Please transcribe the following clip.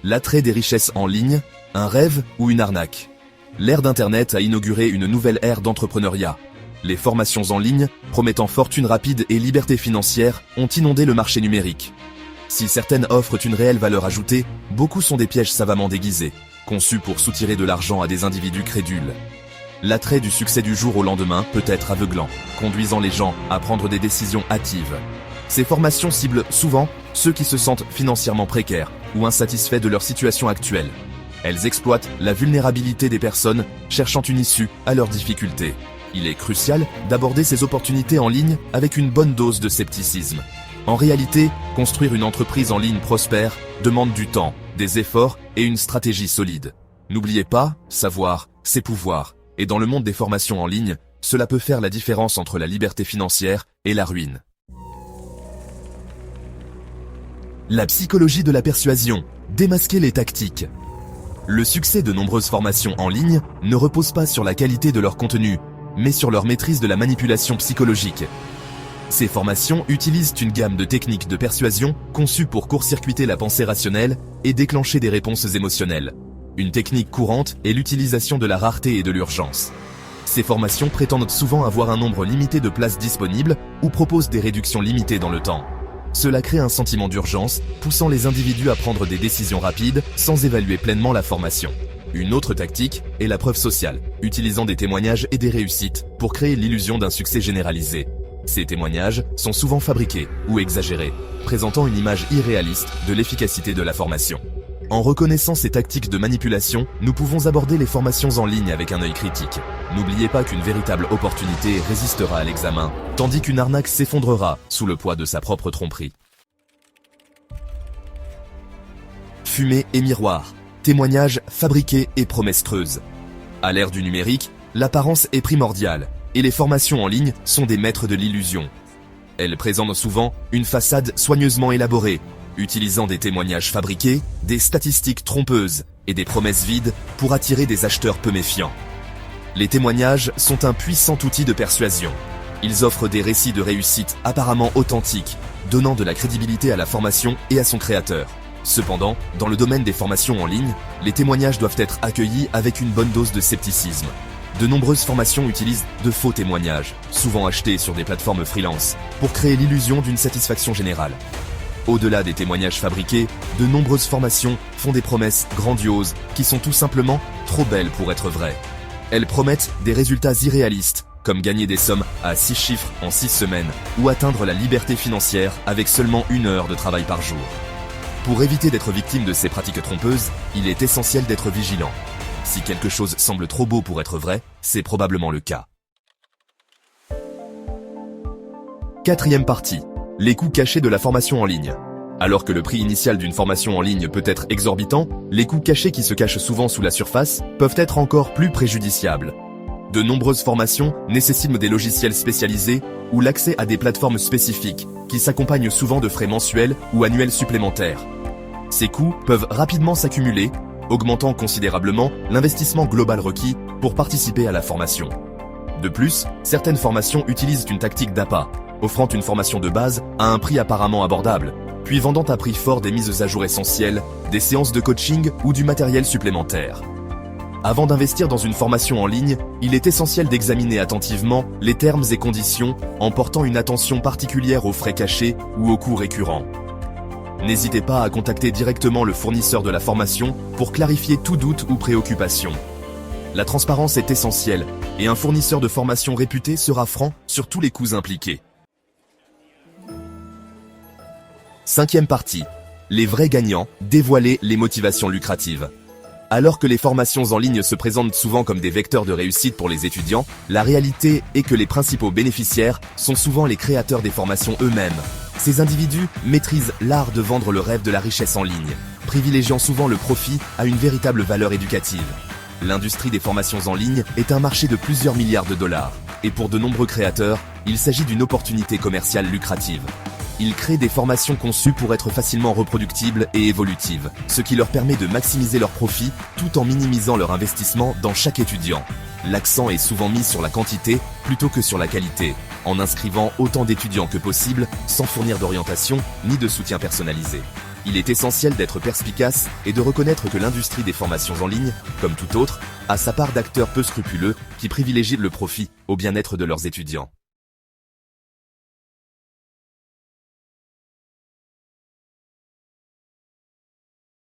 L'attrait des richesses en ligne, un rêve ou une arnaque? L'ère d'Internet a inauguré une nouvelle ère d'entrepreneuriat. Les formations en ligne, promettant fortune rapide et liberté financière, ont inondé le marché numérique. Si certaines offrent une réelle valeur ajoutée, beaucoup sont des pièges savamment déguisés, conçus pour soutirer de l'argent à des individus crédules. L'attrait du succès du jour au lendemain peut être aveuglant, conduisant les gens à prendre des décisions hâtives. Ces formations ciblent souvent ceux qui se sentent financièrement précaires ou insatisfaits de leur situation actuelle. Elles exploitent la vulnérabilité des personnes cherchant une issue à leurs difficultés. Il est crucial d'aborder ces opportunités en ligne avec une bonne dose de scepticisme. En réalité, construire une entreprise en ligne prospère demande du temps, des efforts et une stratégie solide. N'oubliez pas, savoir, c'est pouvoir. Et dans le monde des formations en ligne, cela peut faire la différence entre la liberté financière et la ruine. La psychologie de la persuasion, démasquer les tactiques. Le succès de nombreuses formations en ligne ne repose pas sur la qualité de leur contenu, mais sur leur maîtrise de la manipulation psychologique. Ces formations utilisent une gamme de techniques de persuasion conçues pour court-circuiter la pensée rationnelle et déclencher des réponses émotionnelles. Une technique courante est l'utilisation de la rareté et de l'urgence. Ces formations prétendent souvent avoir un nombre limité de places disponibles ou proposent des réductions limitées dans le temps. Cela crée un sentiment d'urgence, poussant les individus à prendre des décisions rapides sans évaluer pleinement la formation. Une autre tactique est la preuve sociale, utilisant des témoignages et des réussites pour créer l'illusion d'un succès généralisé. Ces témoignages sont souvent fabriqués ou exagérés, présentant une image irréaliste de l'efficacité de la formation. En reconnaissant ces tactiques de manipulation, nous pouvons aborder les formations en ligne avec un œil critique. N'oubliez pas qu'une véritable opportunité résistera à l'examen, tandis qu'une arnaque s'effondrera sous le poids de sa propre tromperie. Fumée et miroir, témoignages fabriqués et promesses creuses. À l'ère du numérique, l'apparence est primordiale, et les formations en ligne sont des maîtres de l'illusion. Elles présentent souvent une façade soigneusement élaborée, utilisant des témoignages fabriqués, des statistiques trompeuses et des promesses vides pour attirer des acheteurs peu méfiants. Les témoignages sont un puissant outil de persuasion. Ils offrent des récits de réussite apparemment authentiques, donnant de la crédibilité à la formation et à son créateur. Cependant, dans le domaine des formations en ligne, les témoignages doivent être accueillis avec une bonne dose de scepticisme. De nombreuses formations utilisent de faux témoignages, souvent achetés sur des plateformes freelance, pour créer l'illusion d'une satisfaction générale. Au-delà des témoignages fabriqués, de nombreuses formations font des promesses grandioses qui sont tout simplement trop belles pour être vraies. Elles promettent des résultats irréalistes, comme gagner des sommes à 6 chiffres en 6 semaines ou atteindre la liberté financière avec seulement 1 heure de travail par jour. Pour éviter d'être victime de ces pratiques trompeuses, il est essentiel d'être vigilant. Si quelque chose semble trop beau pour être vrai, c'est probablement le cas. Quatrième partie. Les coûts cachés de la formation en ligne. Alors que le prix initial d'une formation en ligne peut être exorbitant, les coûts cachés qui se cachent souvent sous la surface peuvent être encore plus préjudiciables. De nombreuses formations nécessitent des logiciels spécialisés ou l'accès à des plateformes spécifiques qui s'accompagnent souvent de frais mensuels ou annuels supplémentaires. Ces coûts peuvent rapidement s'accumuler, augmentant considérablement l'investissement global requis pour participer à la formation. De plus, certaines formations utilisent une tactique d'appât, offrant une formation de base à un prix apparemment abordable, puis vendant à prix fort des mises à jour essentielles, des séances de coaching ou du matériel supplémentaire. Avant d'investir dans une formation en ligne, il est essentiel d'examiner attentivement les termes et conditions en portant une attention particulière aux frais cachés ou aux coûts récurrents. N'hésitez pas à contacter directement le fournisseur de la formation pour clarifier tout doute ou préoccupation. La transparence est essentielle et un fournisseur de formation réputé sera franc sur tous les coûts impliqués. Cinquième partie. Les vrais gagnants, dévoiler les motivations lucratives. Alors que les formations en ligne se présentent souvent comme des vecteurs de réussite pour les étudiants, la réalité est que les principaux bénéficiaires sont souvent les créateurs des formations eux-mêmes. Ces individus maîtrisent l'art de vendre le rêve de la richesse en ligne, privilégiant souvent le profit à une véritable valeur éducative. L'industrie des formations en ligne est un marché de plusieurs milliards de dollars, et pour de nombreux créateurs, il s'agit d'une opportunité commerciale lucrative. Ils créent des formations conçues pour être facilement reproductibles et évolutives, ce qui leur permet de maximiser leurs profits tout en minimisant leur investissement dans chaque étudiant. L'accent est souvent mis sur la quantité plutôt que sur la qualité, en inscrivant autant d'étudiants que possible sans fournir d'orientation ni de soutien personnalisé. Il est essentiel d'être perspicace et de reconnaître que l'industrie des formations en ligne, comme tout autre, a sa part d'acteurs peu scrupuleux qui privilégient le profit au bien-être de leurs étudiants.